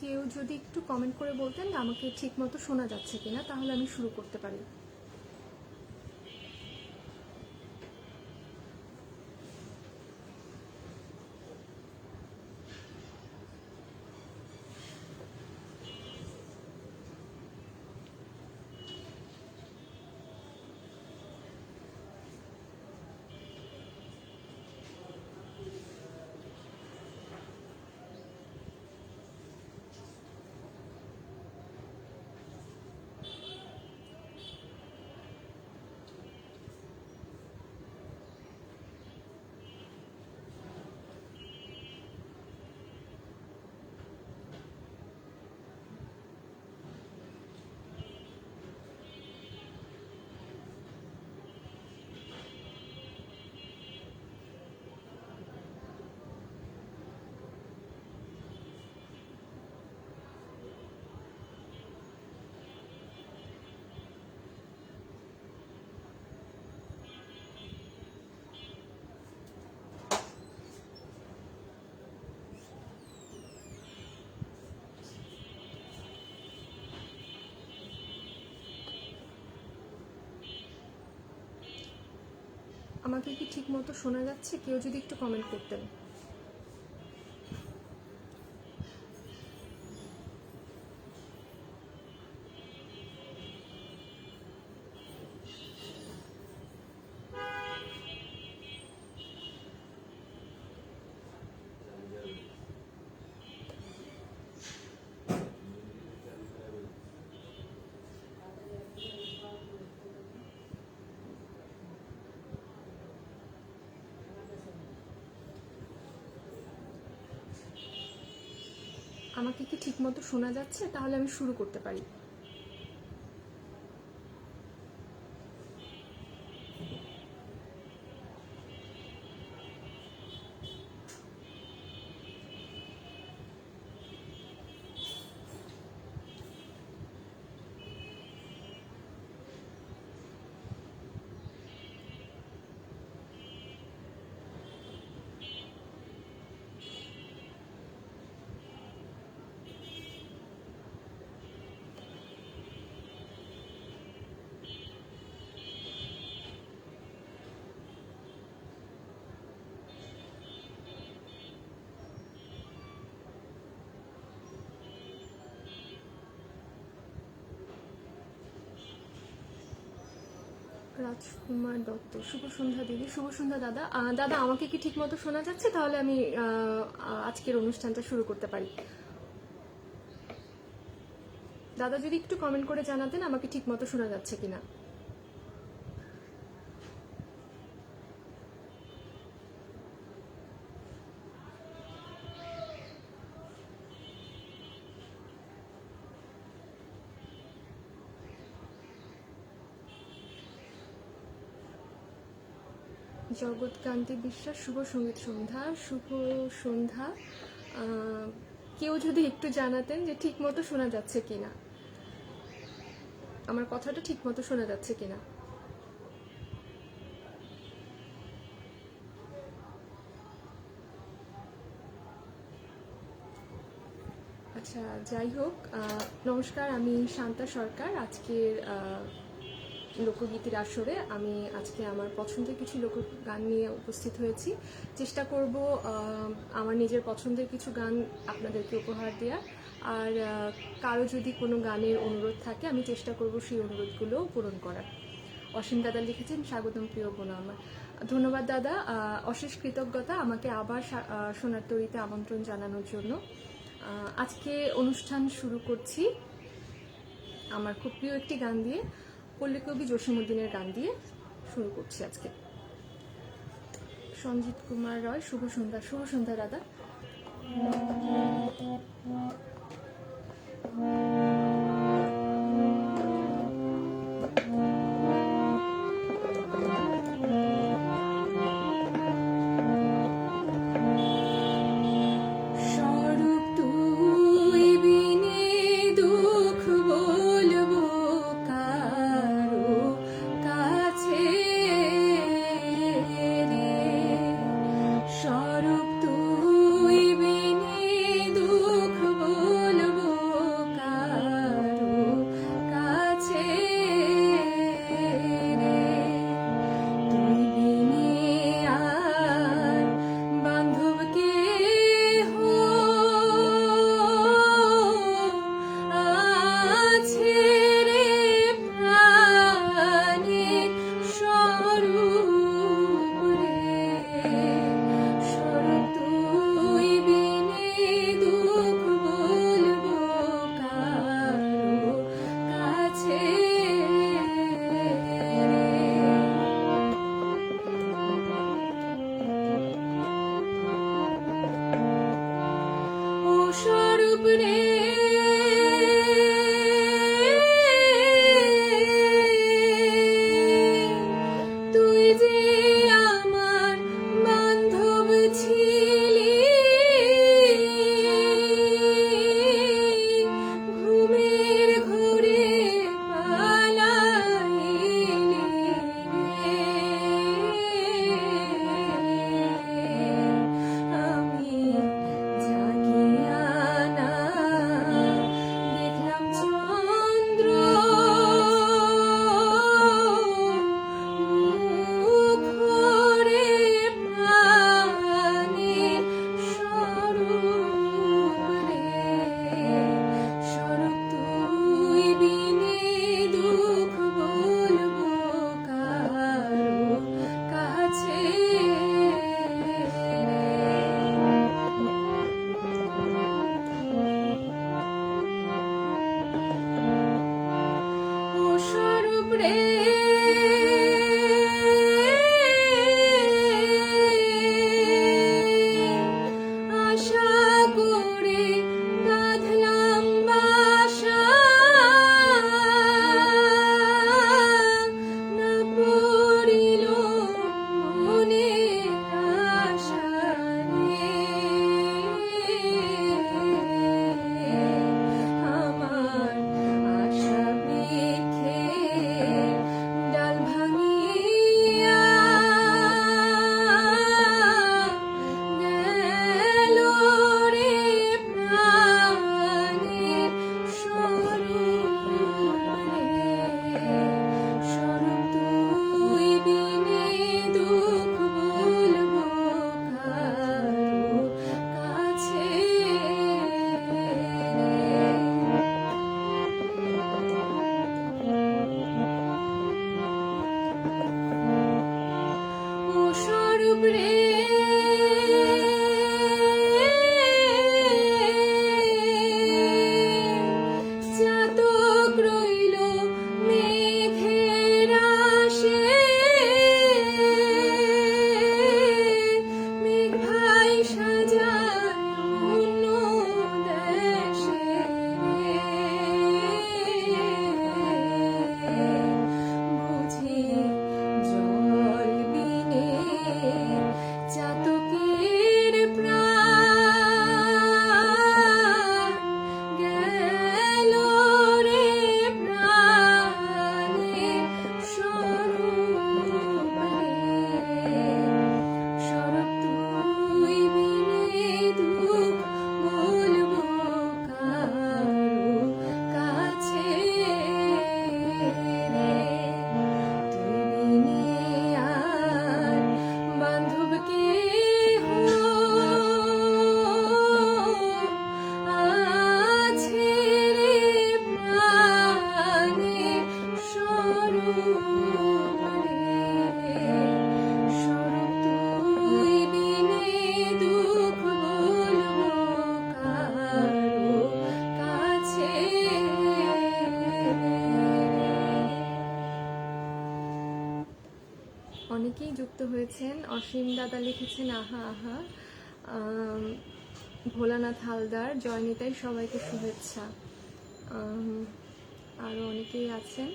কেউ যদি একটু কমেন্ট করে বলতেন আমাকে ঠিক মতো শোনা যাচ্ছে কিনা, তাহলে আমি শুরু করতে পারি। আমাকে কি ঠিক মতো শোনা যাচ্ছে? কেউ যদি একটু কমেন্ট করতেন। আমাকে কি ঠিক মতো শোনা যাচ্ছে? তাহলে আমি শুরু করতে পারি। রাজকুমার দত্ত, শুভ সন্ধ্যা দিদি। শুভ সন্ধ্যা দাদা। দাদা আমাকে কি ঠিক মতো শোনা যাচ্ছে? তাহলে আমি আজকের অনুষ্ঠানটা শুরু করতে পারি। দাদা যদি একটু কমেন্ট করে জানাতেন আমাকে ঠিক মতো শোনা যাচ্ছে কিনা। জগৎকান্তি বিশ্বাস, শুভ সঙ্গীত সন্ধ্যা। শুভ সন্ধ্যা। কেউ যদি একটু জানাতেন যে ঠিক মতো শোনা যাচ্ছে কিনা, আমার কথাটা ঠিক মতো শোনা যাচ্ছে কিনা। আচ্ছা, যাই হোক, নমস্কার, আমি শান্তা সরকার। আজকের লোকগীতির আসরে আমি আজকে আমার পছন্দের কিছু লোকগান নিয়ে উপস্থিত হয়েছি। চেষ্টা করব আমার নিজের পছন্দের কিছু গান আপনাদেরকে উপহার দেওয়া। আর কারো যদি কোনো গানের অনুরোধ থাকে আমি চেষ্টা করব সেই অনুরোধগুলো পূরণ করার। অসীম দাদা লিখেছেন, স্বাগতম প্রিয় বোনা আমার। ধন্যবাদ দাদা, অশেষ কৃতজ্ঞতা আমাকে আবার সোনার তরীতে আমন্ত্রণ জানানোর জন্য। আজকে অনুষ্ঠান শুরু করছি আমার খুব প্রিয় একটি গান দিয়ে, পল্লীকবি জসীমউদ্দিনের গান দিয়ে শুরু করছি আজকে। সঞ্জিত কুমার রয়, শুভ সন্ধ্যা। শুভ সন্ধ্যা দাদা। স্বরূপ তুই বিনে দুঃখ যুক্ত হয়েছেন। অসীম দাদা লিখেছেন আহা আহা। ভোলানাথ হালদার, জয়নিতাই, সবাইকে শুভেচ্ছা। আরও অনেকেই আছেন।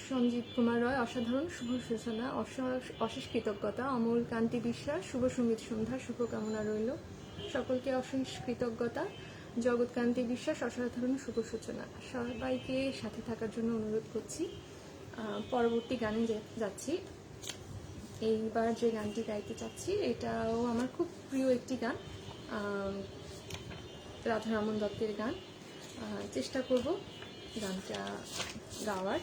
সঞ্জিত কুমার রয়, অসাধারণ, শুভ সূচনা, অশেষ কৃতজ্ঞতা। অমল কান্তি বিশ্বাস, শুভ সঙ্গীত সন্ধ্যা, শুভকামনা রইল। সকলকে অশেষ কৃতজ্ঞতা। জগৎকান্তি বিশ্বাস, অসাধারণ, শুভ সূচনা। সবাইকে সাথে থাকার জন্য অনুরোধ করছি। পরবর্তী গানে যাচ্ছি। এইবার যে গানটি গাইতে চাচ্ছি এটাও আমার খুব প্রিয় একটি গান, রাধারমণ দত্তের গান। চেষ্টা করব গানটা গাওয়ার।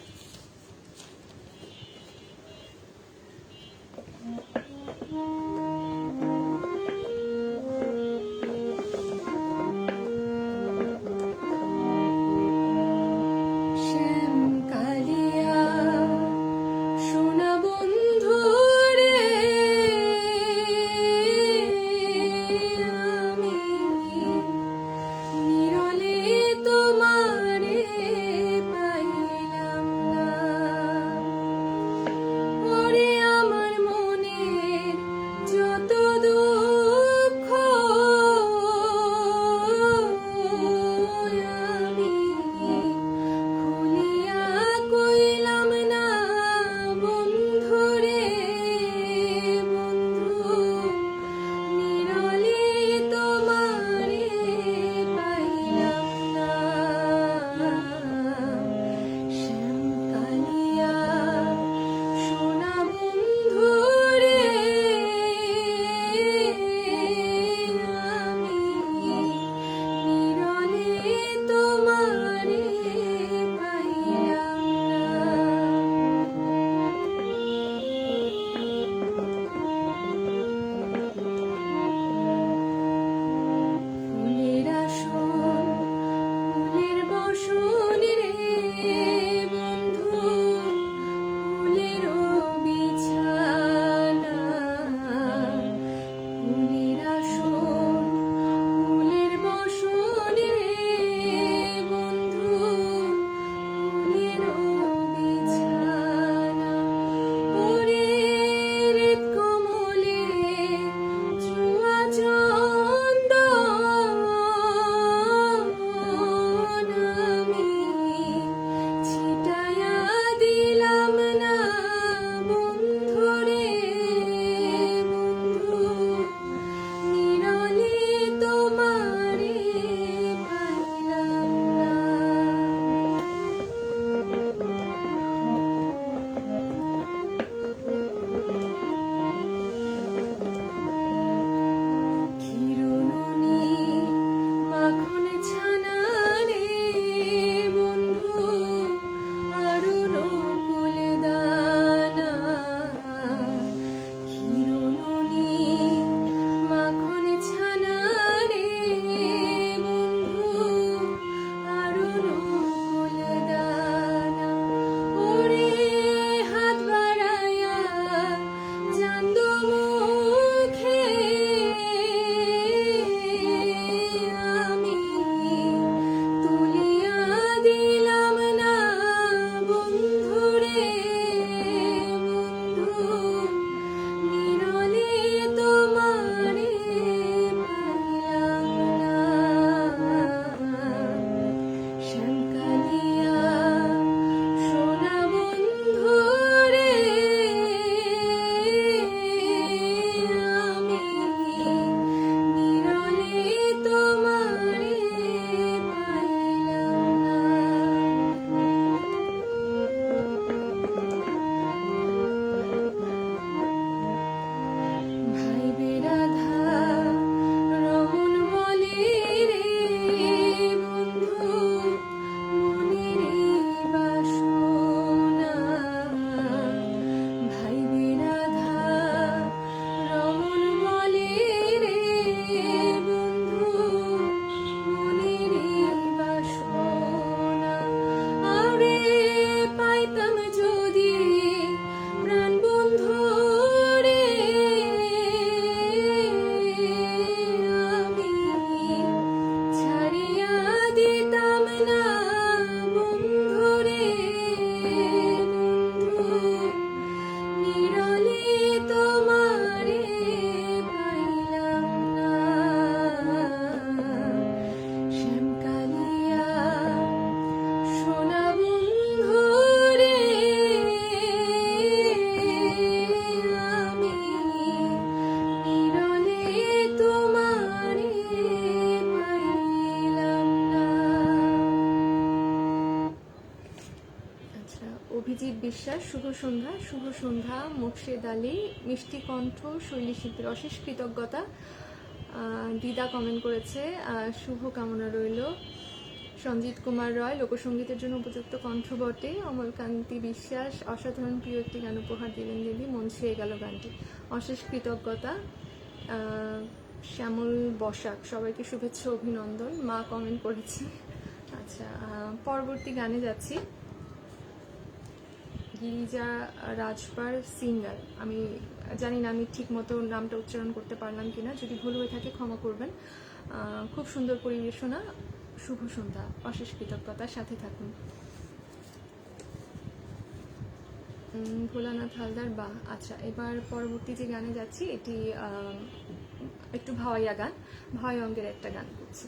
অভিজিৎ বিশ্বাস, শুভ সন্ধ্যা। শুভ সন্ধ্যা মোর্শেদ আলী, মিষ্টি কণ্ঠ শৈলী শিল্পীর অশেষ কৃতজ্ঞতা। দিদা কমেন্ট করেছে শুভ কামনা রইল। সঞ্জিত কুমার রয়, লোকসঙ্গীতের জন্য উপযুক্ত কণ্ঠ বটে। অমলকান্তি বিশ্বাস, অসাধারণ প্রিয় একটি গান উপহার দিলেন দিদি, মন ছুঁয়ে গেল গানটি, অশেষ কৃতজ্ঞতা। শ্যামল বসাক, সবাইকে শুভেচ্ছা অভিনন্দন, মা কমেন্ট করেছে। আচ্ছা, পরবর্তী গানে যাচ্ছি। গিরিজা রাজপার সিঙ্গার, আমি জানি না আমি ঠিক মতো নামটা উচ্চারণ করতে পারলাম কিনা, যদি ভুল হয়ে থাকে ক্ষমা করবেন। খুব সুন্দর পরিবেশনা। শুভ সন্ধ্যা, অশেষ কৃতজ্ঞতার সাথে থাকুন। ভোলানাথ হালদার, বাহ। আচ্ছা, এবার পরবর্তী যে গানে যাচ্ছি এটি একটু ভাওয়াইয়া গান, ভাওয়াই অঙ্গের একটা গান করছি।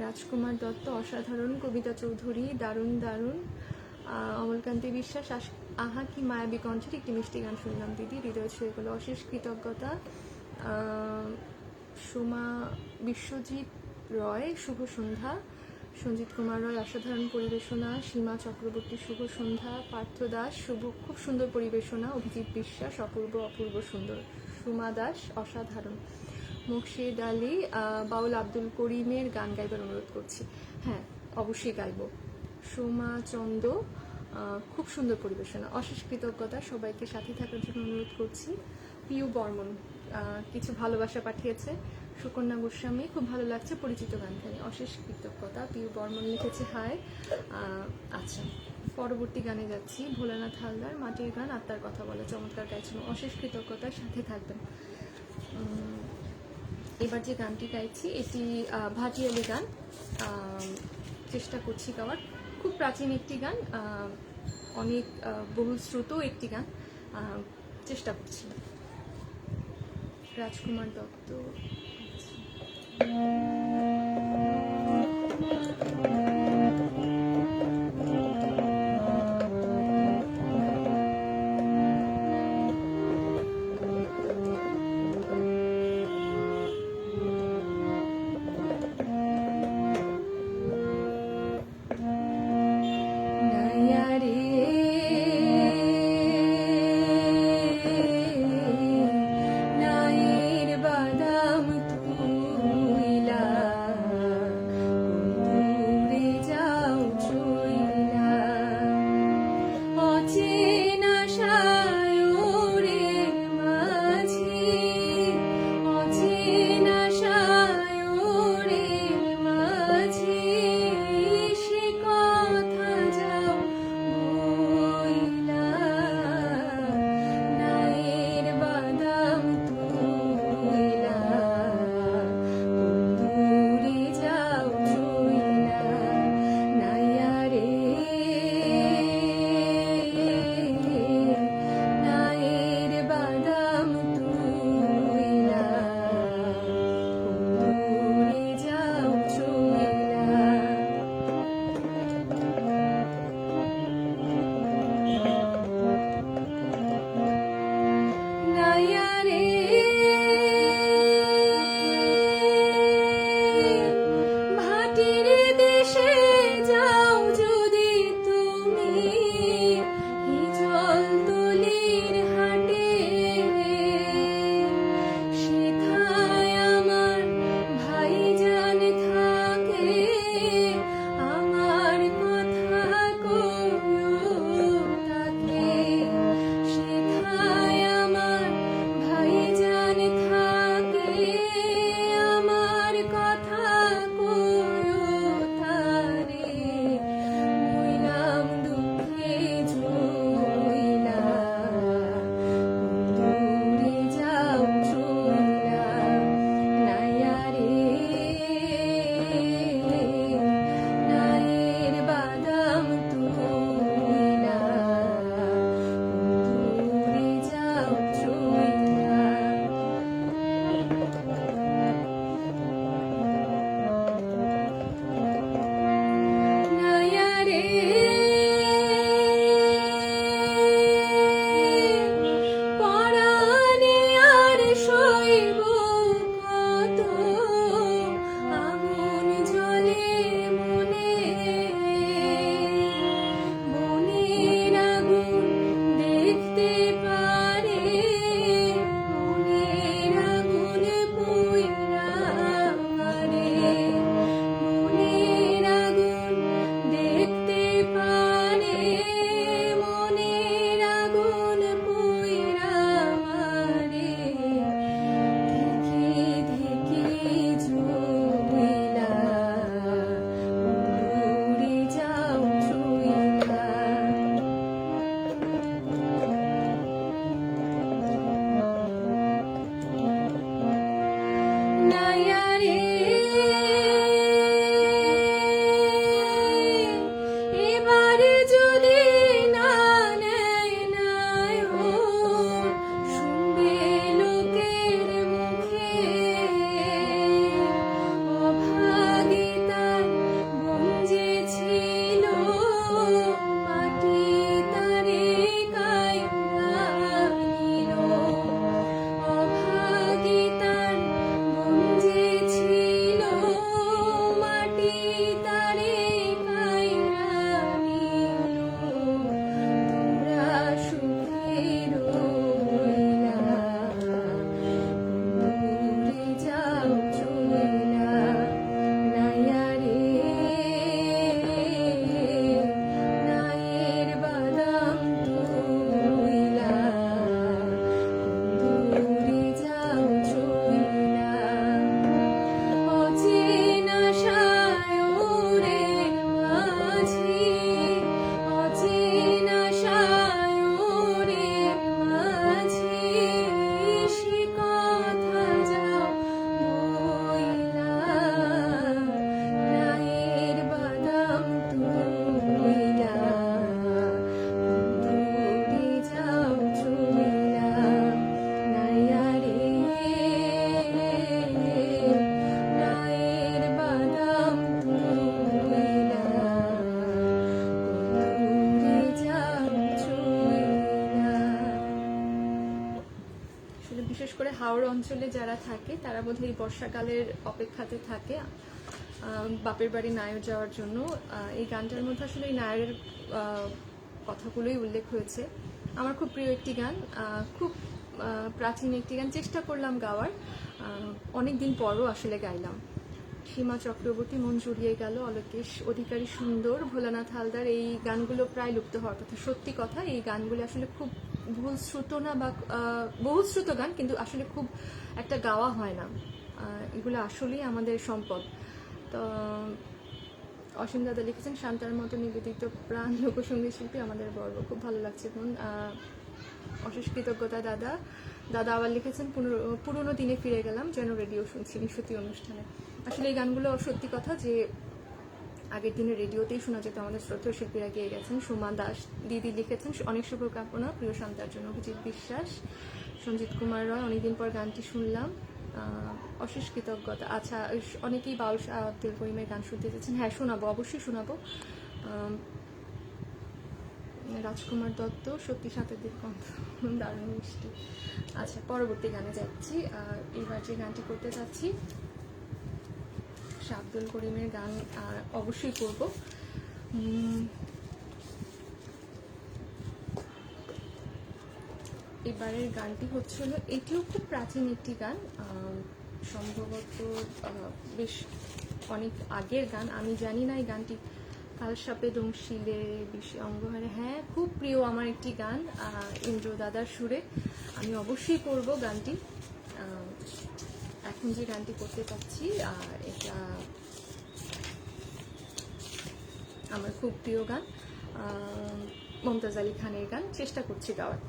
রাজকুমার দত্ত, অসাধারণ। কবিতা চৌধুরী, দারুণ দারুণ। অমলকান্তি বিশ্বাস, আহা কি মায়াবী কণ্ঠের একটি মিষ্টি গান শুনলাম দিদি, হৃদয় ছুঁয়ে গেল, অশেষ কৃতজ্ঞতা। সোমা বিশ্বজিৎ রয়, শুভ সন্ধ্যা। সঞ্জিত কুমার রয়, অসাধারণ পরিবেশনা। সীমা চক্রবর্তী, শুভ সন্ধ্যা। পার্থ দাস, খুব সুন্দর পরিবেশনা। অভিজিৎ বিশ্বাস, অপূর্ব অপূর্ব সুন্দর। সুমা দাস, অসাধারণ। মোর্শেদ আলী, বাউল আব্দুল করিমের গান গাইবার অনুরোধ করছি। হ্যাঁ, অবশ্যই গাইব। সোমা চন্দ, খুব সুন্দর পরিবেশনা, অশেষ কৃতজ্ঞতা। সবাইকে সাথে থাকার জন্য অনুরোধ করছি। পিউ বর্মন কিছু ভালোবাসা পাঠিয়েছে। সুকন্যা গোস্বামী, খুব ভালো লাগছে পরিচিত গানখানি, অশেষ কৃতজ্ঞতা। পিউ বর্মন লিখেছে হায়। আচ্ছা, পরবর্তী গানে যাচ্ছি। ভোলানাথ হালদার, মাটির গান, আত্মার কথা বলে, চমৎকার গাইছেন, অশেষ কৃতজ্ঞতার সাথে থাকবেন। এবার যে গানটি গাইছি এটি ভাটিয়ালি গান। চেষ্টা করছি গাওয়ার। খুব প্রাচীন একটি গান, অনেক বহুল শ্রুত একটি গান। চেষ্টা করছি। রাজকুমার দত্ত। নায়ের বাদাম তুইলা অঞ্চলে যারা থাকে তারা বোধহয় এই বর্ষাকালের অপেক্ষাতে থাকে বাপের বাড়ি নায়র যাওয়ার জন্য। এই গানটার মধ্যে আসলে এই নায়রের কথাগুলোই উল্লেখ হয়েছে। আমার খুব প্রিয় একটি গান, খুব প্রাচীন একটি গান, চেষ্টা করলাম গাওয়ার, অনেকদিন পরও আসলে গাইলাম। সীমা চক্রবর্তী, মন জুড়িয়ে গেল, অলোকেশ অধিকারী, সুন্দর, ভোলানাথ হালদার, এই গানগুলো প্রায় লুপ্ত হওয়ার কথা। সত্যি কথা, এই গানগুলো আসলে খুব ভুল শ্রুত না, বা বহুশ্রুত গান, কিন্তু আসলে খুব একটা গাওয়া হয় না। এগুলো আসলেই আমাদের সম্পদ। তো অসীম দাদা লিখেছেন, শান্তার মতো নিবেদিত প্রাণ লোকসঙ্গীত শিল্পী আমাদের গর্ব, খুব ভালো লাগছে। এখন অশেষ কৃতজ্ঞতা দাদা। দাদা আবার লিখেছেন, পুরোনো দিনে ফিরে গেলাম, যেন রেডিও শুনছি নিশুতি অনুষ্ঠানে। আসলে এই গানগুলো সত্যি কথা যে আগের দিনে রেডিওতেই শোনা যেত, আমাদের শ্রদ্ধেয় শিল্পীরা গিয়ে গেছেন। সুমা দাস দিদি লিখেছেন, অনেক শুভকামনা প্রিয় শান্তার জন্য। অভিজিৎ বিশ্বাস, সঞ্জিত কুমার রয়, অনেকদিন পর গানটি শুনলাম, অশেষ কৃতজ্ঞতা। আচ্ছা, অনেকেই বাউল শাহ আব্দুল করিমের গান শুনতে চেয়েছেন, হ্যাঁ শোনাবো, অবশ্যই শোনাবো। রাজকুমার দত্ত, সত্যি সাঁতারদের কণ্ঠ দারুণ মিষ্টি। আচ্ছা, পরবর্তী গানে যাচ্ছি। এবার যে গানটি করতে চাচ্ছি শাহ আব্দুল করিমের গান অবশ্যই করব। এবারের গানটি হচ্ছিল, এটিও খুব প্রাচীন একটি গান, সম্ভবত বেশ অনেক আগের গান। আমি জানি না এই গানটি কাল সাপে দংশিলে বিষে অঙ্গহারে, হ্যাঁ খুব প্রিয় আমার একটি গান, ইন্দ্র দাদার সুরে। আমি অবশ্যই করব গানটি। এখন যে গানটি করতে চাচ্ছি এটা আমার খুব প্রিয় গান, মমতাজ আলী খানের গান, চেষ্টা করছি গাওয়ার।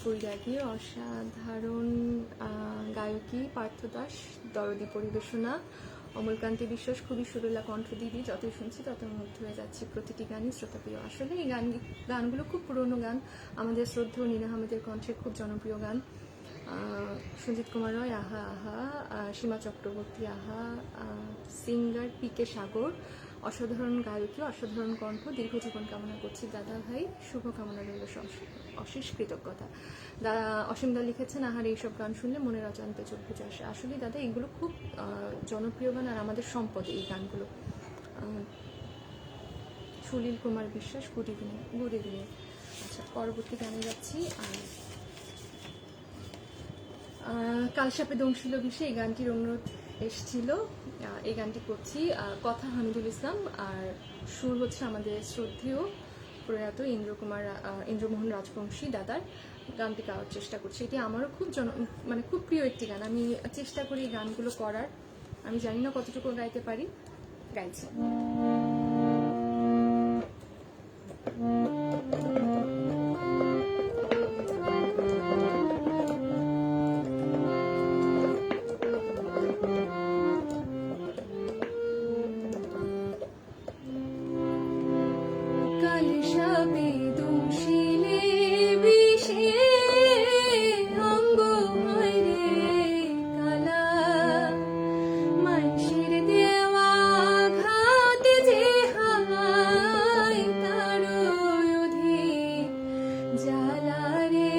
বৈরাগী, অসাধারণ গায়কী পার্থ দাস, দরদি পরিবেশনা অমলকান্তি বিশ্বাস, খুবই সুরেলা কণ্ঠ দিদি, যতই শুনছি তত মুগ্ধ হয়ে যাচ্ছি, প্রতিটি গানই শ্রোতাপ্রিয়। আসলে এই গানগুলো খুব পুরনো গান, আমাদের শ্রদ্ধেয় নীনা আহমেদের কণ্ঠের খুব জনপ্রিয় গান। সঞ্জিত কুমার রয়, আহা আহা, সীমা চক্রবর্তী, আহা, সিঙ্গার পিকে সাগর, অসাধারণ গায়কী, অসাধারণ কণ্ঠ, দীর্ঘ জীবন কামনা করছি দাদা ভাই, শুভ কামনা রইল, অশেষ কৃতজ্ঞতা। দাদা অসীমদা লিখেছেন, আহার এইসব গান শুনলে মনের অজান্তে চোখ বুঝে আসে। আসলে দাদা এগুলো খুব জনপ্রিয় গান আর আমাদের সম্পদ এই গানগুলো। Sunil Kumar Biswas, good evening. আচ্ছা, পরবর্তী গানে যাচ্ছি। কালসাপে দংশিল বিষে, এই গানটির অনুরোধ এসেছিল, এই গানটি করছি। কথা হামিদুল ইসলাম, আর সুর হচ্ছে আমাদের শ্রদ্ধেয় প্রয়াত ইন্দ্রমোহন রাজবংশী দাদার। গানটি গাওয়ার চেষ্টা করছি, এটি আমারও খুব খুব প্রিয় একটি গান। আমি চেষ্টা করি এই গানগুলো করার, আমি জানি না কতটুকু গাইতে পারি, গাইছি। কালসাপে দংশিলে বিষে, অঙ্গ হয় রে কালা, মানুষের দেওয়া ঘাত যে হায়, তার অধিক জ্বালা রে,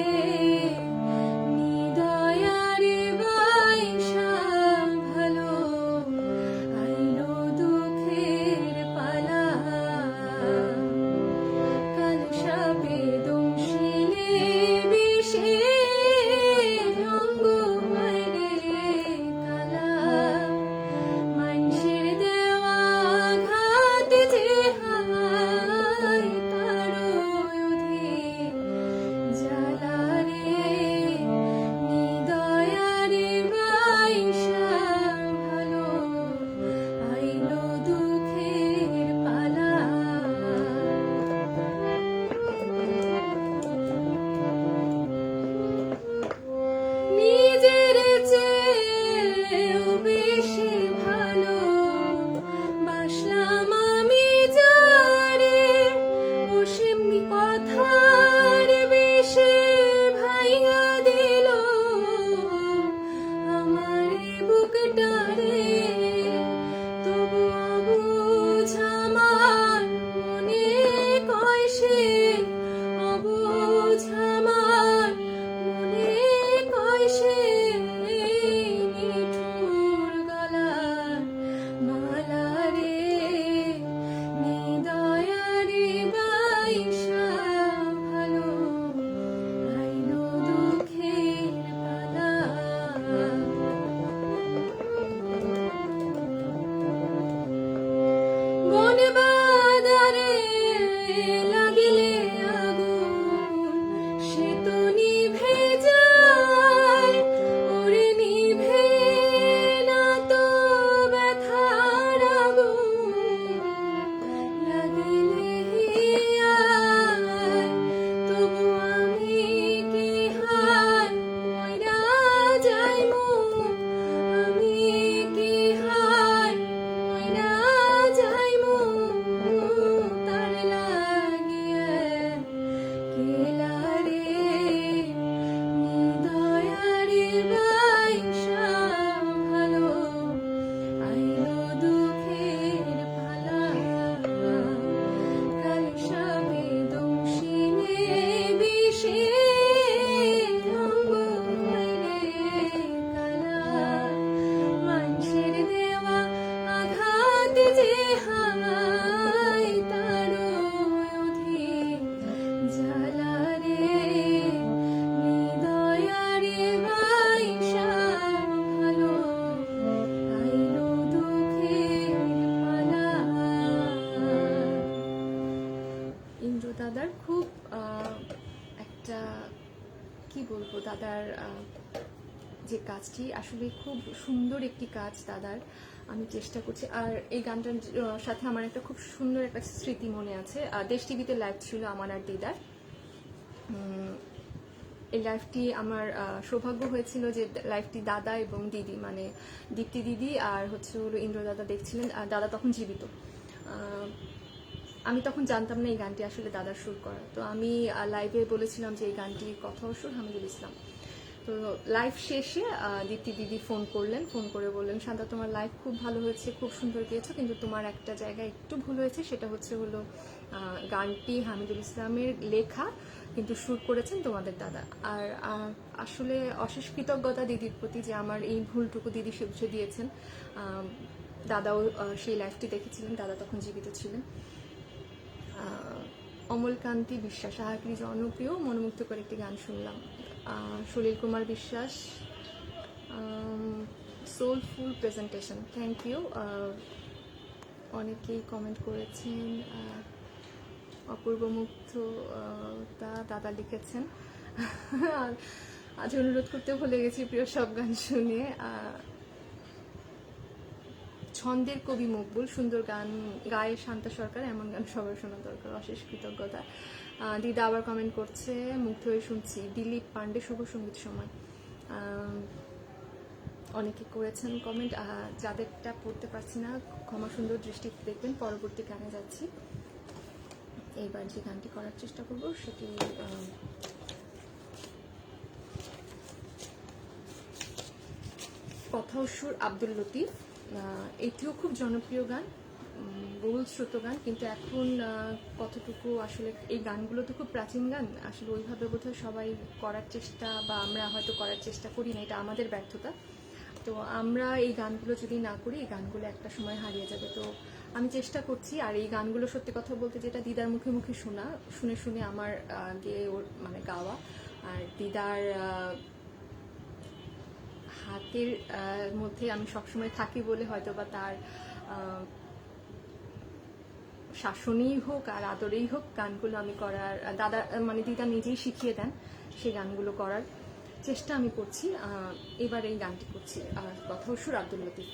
নিদয়ার বাইসা ভালো, আইলো দুঃখের পালা। কালসাপে দংশিলে বিষে, অঙ্গ হয় রে কালা, মানুষের দেওয়া ঘাত যে হায়, তার অধিক জ্বালা রে, নিদয়ার বাইসা ভালো, আইলো দুঃখের পালা। নিজের চেয়েও বেশি ভালো বাসলাম আমি যারে, অসীম কথার বেশে ভাইয়া দিল আমার বুকটারে, তবু অবুঝ আমার মনে কয় সে, অবুঝ আমার মনে কয় সে, নিঠুর গলার মালা রে, নিদয়ার বাইসা ভালো, আইলো দুঃখের পালা। বন বাদারে লাগিলে আগুন, সে তো নিভে যায়, ওরে নিভে না তো ব্যথার আগুন, লাগিলে হিয়ায়, তবু আমি কি হায় মইরা যাইমু, আমি কি হায় মইরা যাইমু, তার লাগিয়ে কেলা রে, নিদয়ার বাইসা ভালো, আইলো দুঃখের পালা। কালসাপে দংশিলে বিষে, অঙ্গ হয় রে কালা, মানুষের দেওয়া আঘাত যে হায়, তার অধিক জ্বালা রে, নিদয়ার বাইসা ভালো, আইলো দুঃখের পালা। ইন্দ্র দাদার খুব একটা কি বলবো, দাদার যে কাজটি আসলে খুব সুন্দর একটি কাজ দাদার, আমি চেষ্টা করছি। আর এই গানটার সাথে আমার একটা খুব সুন্দর একটা স্মৃতি মনে আছে, দেশ টিভিতে লাইভ ছিল আমার আর দিদার, এই লাইফটি আমার সৌভাগ্য হয়েছিল যে লাইফটি দাদা এবং দিদি, মানে দীপ্তি দিদি আর হচ্ছে হলো ইন্দ্র দাদা দেখছিলেন। দাদা তখন জীবিত। আমি তখন জানতাম না এই গানটি আসলে দাদার সুর করা। তো আমি লাইভে বলেছিলাম যে এই গানটির কথাও সুর হামিদুল ইসলাম। তো লাইভ শেষে দীপ্তি দিদি ফোন করলেন, ফোন করে বললেন, শান্তা তোমার লাইভ খুব ভালো হয়েছে, খুব সুন্দর গিয়েছো, কিন্তু তোমার একটা জায়গায় একটু ভুল হয়েছে, সেটা হচ্ছে হলো গানটি হামিদুল ইসলামের লেখা, কিন্তু সুর করেছেন তোমাদের দাদা। আর আসলে অশেষ কৃতজ্ঞতা দিদির প্রতি যে আমার এই ভুলটুকু দিদি শুধরে দিয়েছেন। দাদাও সেই লাইভটি দেখেছিলেন, দাদা তখন জীবিত ছিলেন। অমলকান্তি বিশ্বাস, আহাকরি জনপ্রিয় মনোমুগ্ধকর একটি গান শুনলাম। সলিল Kumar Biswas, soulful presentation, thank you. অনেকেই কমেন্ট করেছেন। অপূর্ব মুগ্ধ দাদা লিখেছেন। আজ অনুরোধ করতে ভুলে গেছি প্রিয় সব গান শুনে। ছন্দের কবি মকবুল, সুন্দর গান গায়ে শান্তা সরকার, এমন গান সবার শোনা দরকার, অশেষ কৃতজ্ঞতা। দিদা আবার কমেন্ট করছে, মুগ্ধ হয়ে শুনছি। দিলীপ পান্ডে, শুভ সঙ্গীত সময়। অনেকে করেছেন কমেন্ট, যাদেরটা পড়তে পারছি না ক্ষমা সুন্দর দৃষ্টিতে দেখবেন। পরবর্তী গানে যাচ্ছি। এইবার যে গানটি করার চেষ্টা করব সেটি কথা ও সুর আব্দুল লতিফ। এটিও খুব জনপ্রিয় গান, বহুল শ্রুত গান, কিন্তু এখন কতটুকু আসলে এই গানগুলো তো খুব প্রাচীন গান, আসলে ওইভাবে বোধহয় সবাই করার চেষ্টা, বা আমরা হয়তো করার চেষ্টা করি না, এটা আমাদের ব্যর্থতা। তো আমরা এই গানগুলো যদি না করি, এই গানগুলো একটা সময় হারিয়ে যাবে। তো আমি চেষ্টা করছি। আর এই গানগুলো সত্যি কথা বলতে যেটা দিদার মুখে মুখে শুনে শুনে আমার গিয়ে ওর মানে গাওয়া, আর দিদার হাতের মধ্যে আমি সবসময় থাকি বলে হয়তো বা তার শাসনেই হোক আর আদরেই হোক গানগুলো আমি করার, দাদা মানে দিদা নিজেই শিখিয়ে দেন সেই গানগুলো করার চেষ্টা আমি করছি। এবার এই গানটি করছি, কথা সুর আব্দুল লতিফ।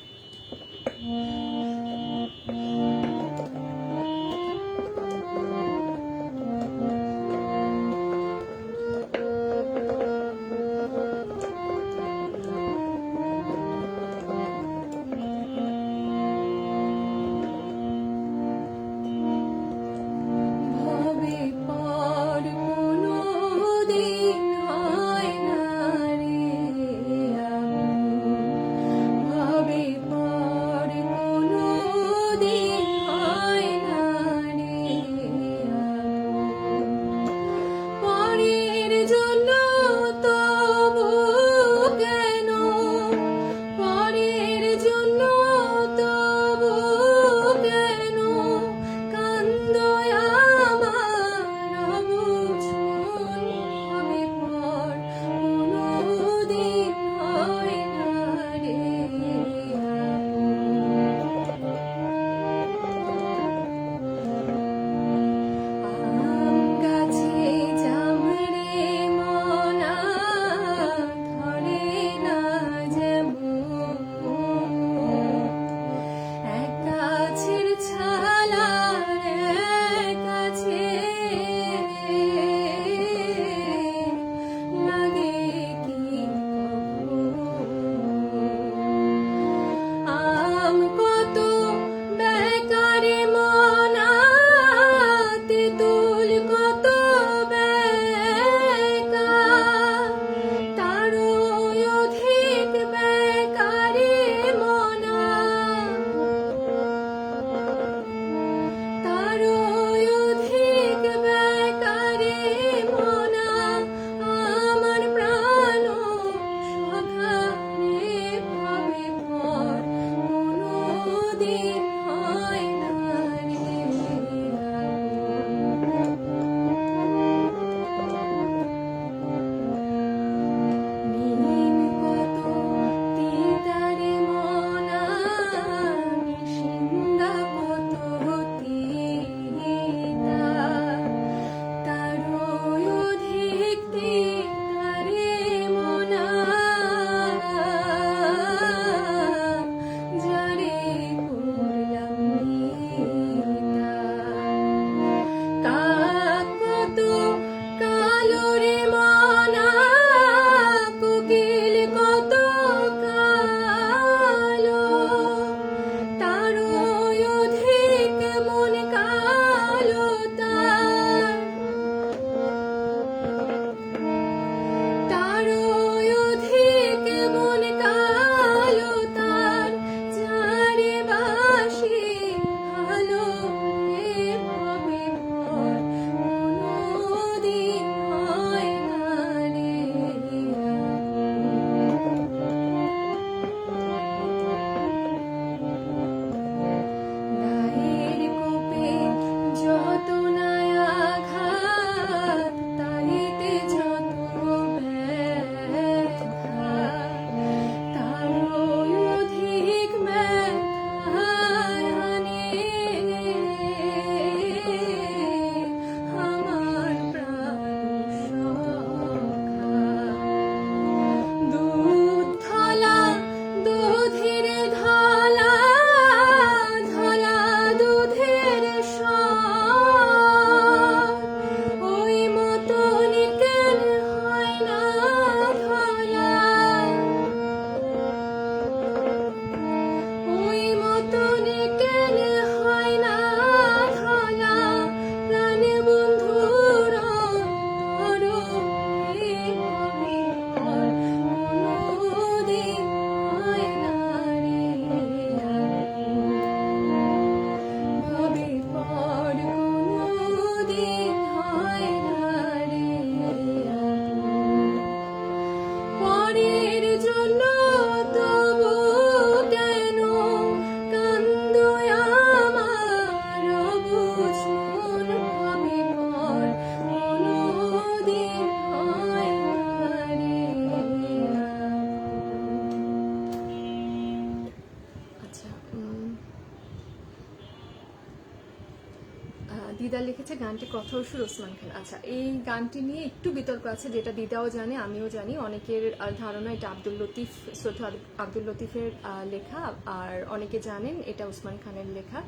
দিদা লিখেছে গানটি কথা সুর ওসমান খান। আচ্ছা, এই গানটি নিয়ে একটু বিতর্ক আছে, যেটা দিদাও জানে আমিও জানি। অনেকের ধারণা এটা আব্দুল লতিফ, শ্রদ্ধা আব্দুল লতিফের লেখা, আর অনেকে জানেন এটা ওসমান খানের লেখা।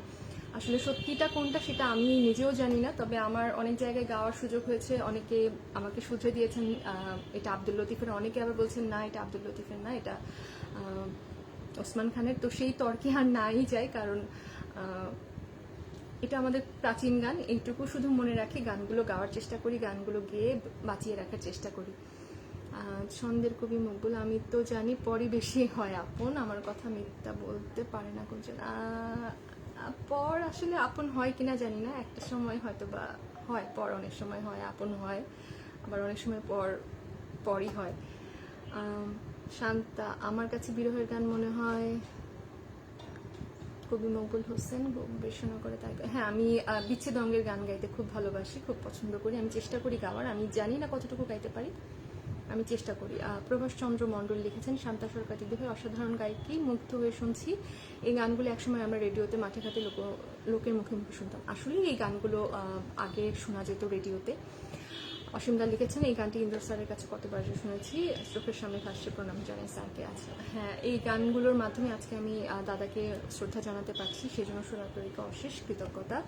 আসলে সত্যিটা কোনটা সেটা আমি নিজেও জানি না, তবে আমার অনেক জায়গায় গাওয়ার সুযোগ হয়েছে, অনেকে আমাকে শুধরে দিয়েছেন এটা আব্দুল লতিফের, অনেকে আবার বলছেন না এটা আব্দুল লতিফের না, এটা ওসমান খানের। তো সেই তর্কে আর নাই যায়, কারণ এটা আমাদের প্রাচীন গান, এইটুকু শুধু মনে রাখি, গানগুলো গাওয়ার চেষ্টা করি, গানগুলো গেয়ে বাঁচিয়ে রাখার চেষ্টা করি। ছন্দের কবি মকবুল, আমি তো জানি পরই বেশি হয় আপন, আমার কথা মিথ্যা বলতে পারে না কোনজন। পর আসলে আপন হয় কিনা জানি না, একটা সময় হয়তো বা হয় পর, অনেক সময় হয় আপন হয়, আবার অনেক সময় পরই হয়। শান্তা, আমার কাছে বিরহের গান মনে হয় কবি মকবুল হোসেন গবেষণা করে তাই। হ্যাঁ, আমি বিচ্ছেদ অঙ্গের গান গাইতে খুব ভালোবাসি, খুব পছন্দ করি, আমি চেষ্টা করি গাওয়ার, আমি জানি না কতটুকু গাইতে পারি, আমি চেষ্টা করি। প্রভাষ চন্দ্র মণ্ডল লিখেছেন শান্তা সরকার দিদিভাই অসাধারণ গায়িকা, মুগ্ধ হয়ে শুনছি এই গানগুলো, একসময় আমরা রেডিওতে মাঠে ঘাটে লোকের মুখে মুখে শুনতাম। আসলে এই গানগুলো আগে শোনা যেত রেডিওতে। অসীমদা লিখেছেন এই গানটি ইন্দ্র স্যারের কাছে কতবার শুনেছি, চোখের সামনে ভাসছে, প্রণাম জানাই স্যারকে। আছে হ্যাঁ, এই গানগুলোর মাধ্যমে আজকে আমি দাদাকে শ্রদ্ধা জানাতে পারছি, সেই জন্য সোনাতরীকে অশেষ কৃতজ্ঞতা।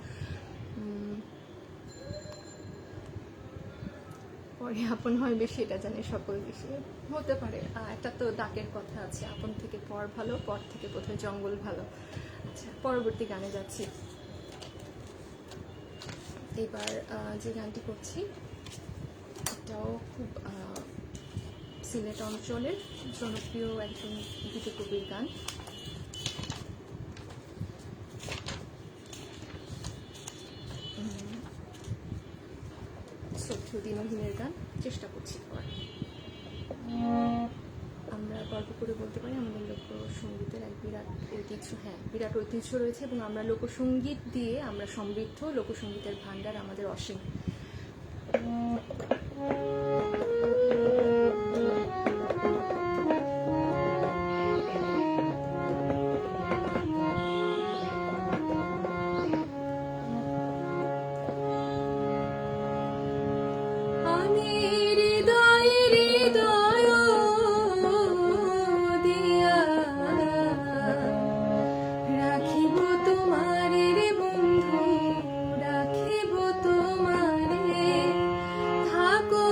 পরে আপন হয় বেশি, এটা জানি সকল বেশি হতে পারে, একটা তো ডাকের কথা আছে, আপন থেকে পর ভালো, পর থেকে বোধহয় জঙ্গল ভালো। আচ্ছা, পরবর্তী গানে যাচ্ছি। এবার যে গানটি করছি এটাও খুব সিলেট অঞ্চলের জনপ্রিয় একজন গীতিকবির গান। দিনহীনের গান চেষ্টা করছি করার। আমরা গর্ব করে বলতে পারি আমাদের লোকসঙ্গীতের এক বিরাট ঐতিহ্য, হ্যাঁ বিরাট ঐতিহ্য রয়েছে, এবং আমরা লোকসঙ্গীত দিয়ে আমরা সমৃদ্ধ, লোকসঙ্গীতের ভান্ডার আমাদের অসীম। থাকো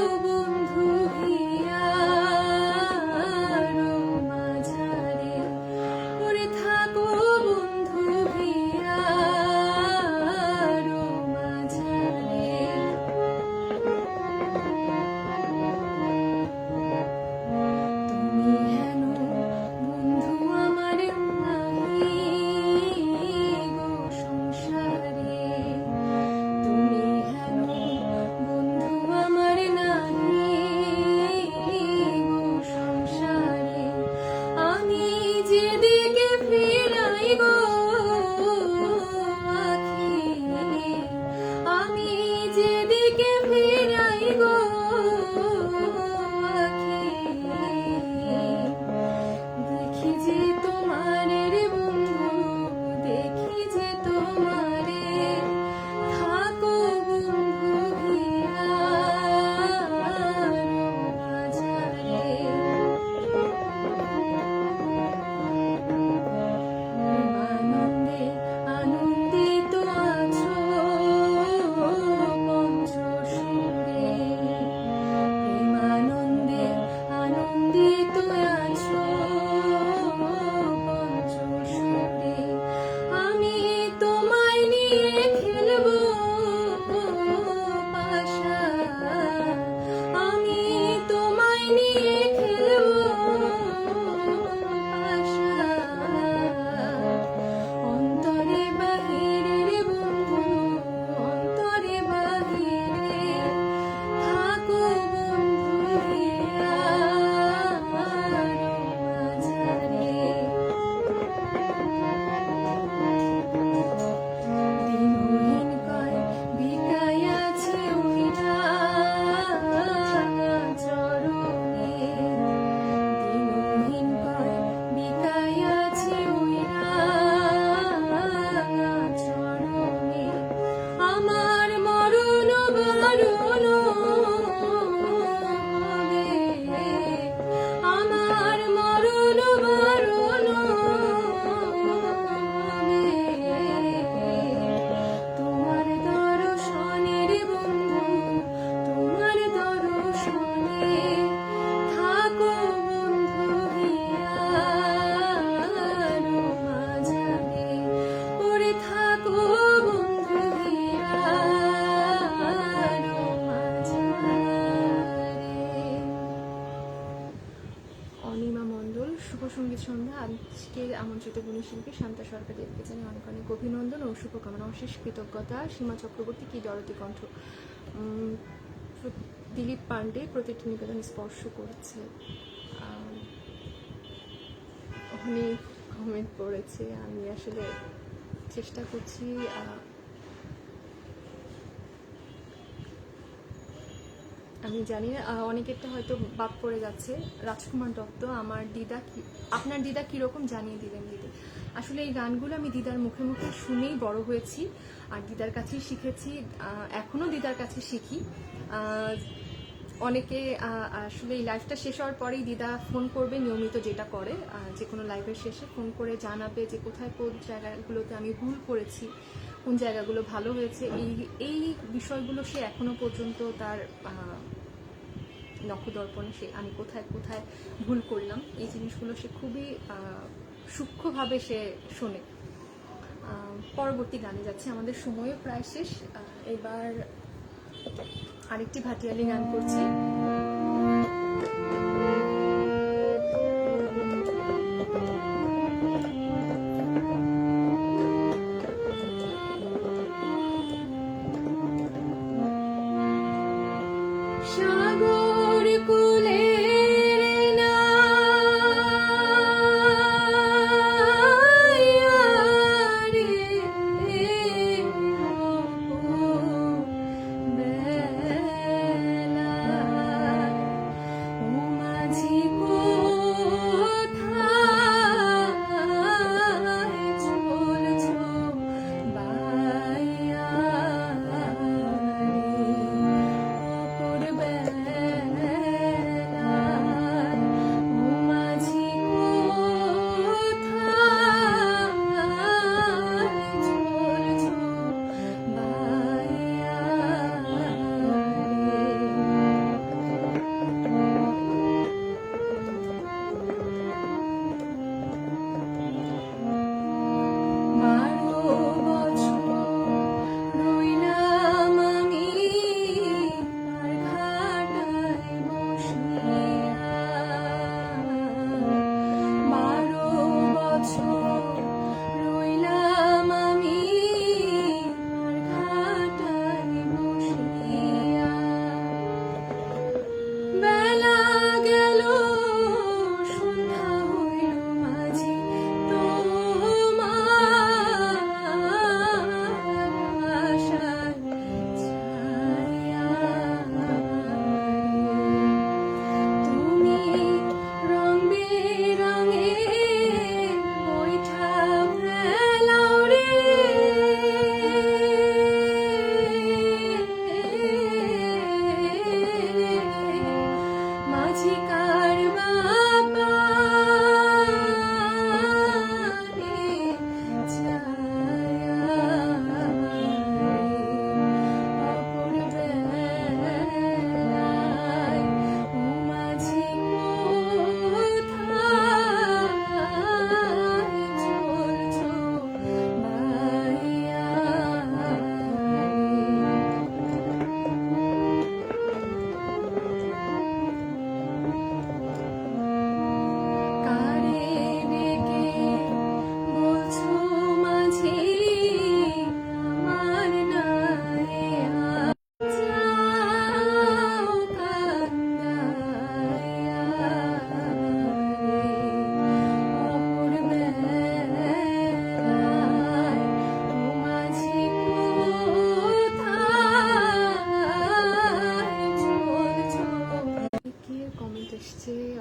সন্ধ্যা। আজকের আমন্ত্রিত গুণী শিল্পী শান্তা সরকার দেবকে জানি অনেক অনেক অভিনন্দন ও শুভকামনা, অশেষ কৃতজ্ঞতা। সীমা চক্রবর্তী, কি দরদি কণ্ঠ। দিলীপ পান্ডে, প্রতিটি নিবেদন স্পর্শ করেছে। অনেক কমেন্ট পড়েছে, আমি আসলে চেষ্টা করছি আমি জানি না, অনেকেরটা হয়তো বাদ পড়ে যাচ্ছে। রাজকুমার দত্ত, আমার দিদা কি, আপনার দিদা কীরকম জানিয়ে দিলেন দিদি। আসলে এই গানগুলো আমি দিদার মুখে মুখে শুনেই বড় হয়েছি, আর দিদার কাছেই শিখেছি, এখনও দিদার কাছে শিখি। অনেকে আসলে এই লাইভটা শেষ হওয়ার পরেই দিদা ফোন করবে, নিয়মিত যেটা করে, যে কোনো লাইভের শেষে ফোন করে জানাবে যে কোথায় কোন জায়গাগুলোতে আমি ভুল করেছি, কোন জায়গাগুলো ভালো হয়েছে। এই বিষয়গুলো সে এখনো পর্যন্ত তার নখদর্পণে সে আমি কোথায় কোথায় ভুল করলাম এই জিনিসগুলো সে খুবই সূক্ষ্মভাবে সে শোনে। পরবর্তী গানে যাচ্ছে, আমাদের সময়ও প্রায় শেষ। এবার আরেকটি ভাটিয়ালি গান করছি। সাগর কুলে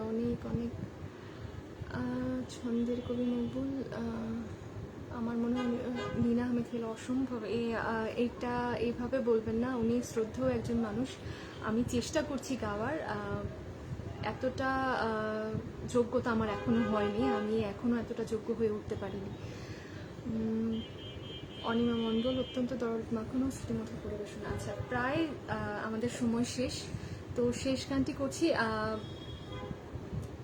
অনেক অনেক। ছন্দের কবি মকবুল, আমার মনে হয় লীনা আহমেদ খেলে অসম্ভব। এইটা এইভাবে বলবেন না, উনি শ্রদ্ধেয় একজন মানুষ। আমি চেষ্টা করছি গাওয়ার, এতটা যোগ্যতা আমার এখনো হয়নি, আমি এখনো এতটা যোগ্য হয়ে উঠতে পারিনি। অনিমা মণ্ডল, অত্যন্ত দরদ মাখানো শ্রুতিমধুর পরিবেশনা। আচ্ছা, প্রায় আমাদের সময় শেষ, তো শেষ গানটি করছি।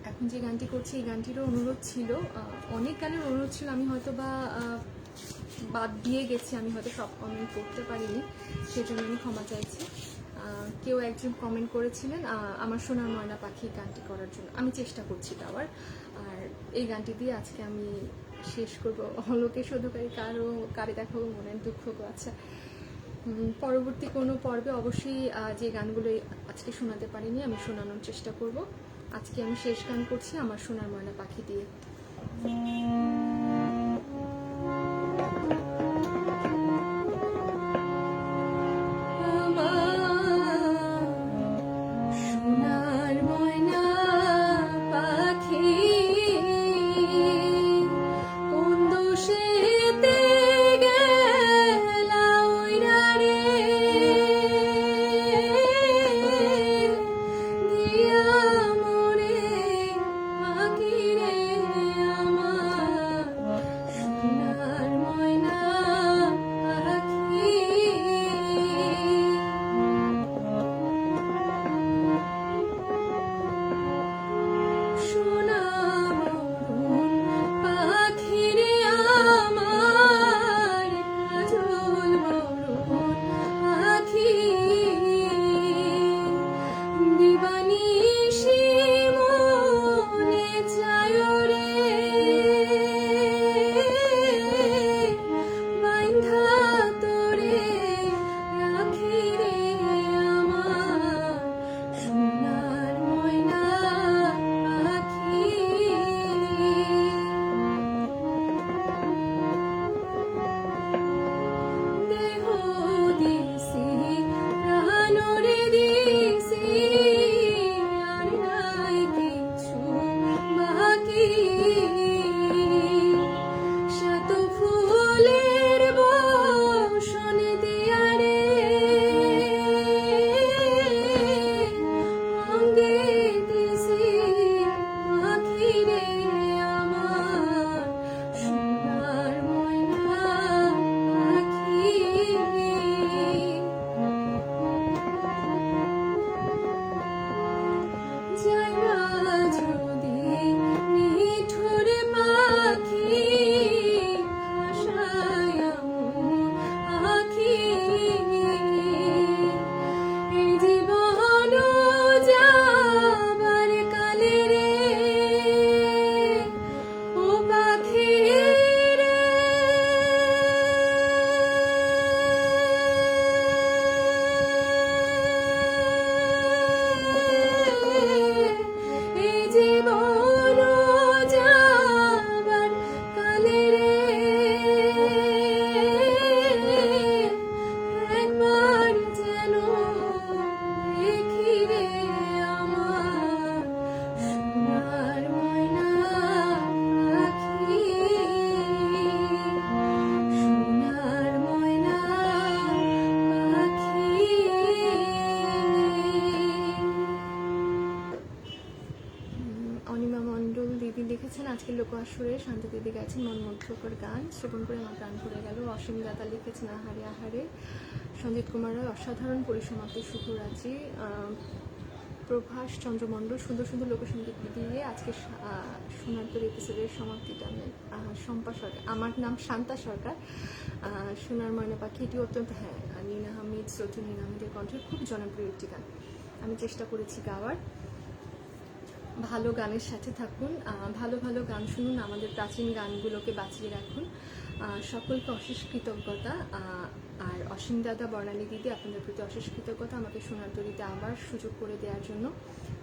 এখন যে গানটি করছি এই গানটিরও অনুরোধ ছিল, অনেক গানের অনুরোধ ছিল, আমি হয়তো বা বাদ দিয়ে গেছি, আমি হয়তো সব কমেন্ট করতে পারিনি, সেজন্য আমি ক্ষমা চাইছি। কেউ একজন কমেন্ট করেছিলেন আমার সোনার ময়না পাখি গানটি করার জন্য, আমি চেষ্টা করছি গাওয়ার। আর এই গানটি দিয়ে আজকে আমি শেষ করব। অলোকে শুধুকারী কারে দেখাবো মনের দুঃখ গো। আচ্ছা, পরবর্তী কোনো পর্বে অবশ্যই যে গানগুলো আজকে শোনাতে পারিনি আমি শোনানোর চেষ্টা করব। আজকে আমি শেষ গান করছি আমার সোনার ময়না পাখি দিয়ে। অনিমা মণ্ডল দিদি লিখেছেন আজকের লোক আসরে, শান্ত দিদি গেছেন মনমুগ্ধকর গান, শ্রবণ করে আমার গান করে গেল। অসীম দাদা লিখেছেন আহারে আহারে। সঞ্জিত কুমার রায় অসাধারণ পরিসমাপ্তি, শুভরাত্রি। প্রভাস চন্দ্র মণ্ডল সুন্দর সুন্দর লোকসঙ্গীত দিয়ে আজকে সোনারপুর এপিসোডের সমাপ্তিটা আমি শম্পা সরকার, আমার নাম শান্তা সরকার। সোনার ময়না পাখি এটি অত্যন্ত, হ্যাঁ, নীনা হামিদ, শ্রদ্ধ নীনা হামিদের কণ্ঠের খুব জনপ্রিয় একটি গান, আমি চেষ্টা করেছি গাওয়ার। ভালো গানের সাথে থাকুন, ভালো ভালো গান শুনুন, আমাদের প্রাচীন গানগুলোকে বাঁচিয়ে রাখুন। সকলকে অশেষ কৃতজ্ঞতা। আর অসীম দাদা, বর্ণালী দিদি, আপনাদের প্রতি অশেষ কৃতজ্ঞতা আমাকে সোনার তরীতে আবার সুযোগ করে দেওয়ার জন্য।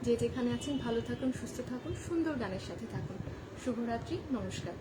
যে যেখানে আছেন ভালো থাকুন, সুস্থ থাকুন, সুন্দর গানের সাথে থাকুন। শুভরাত্রি, নমস্কার।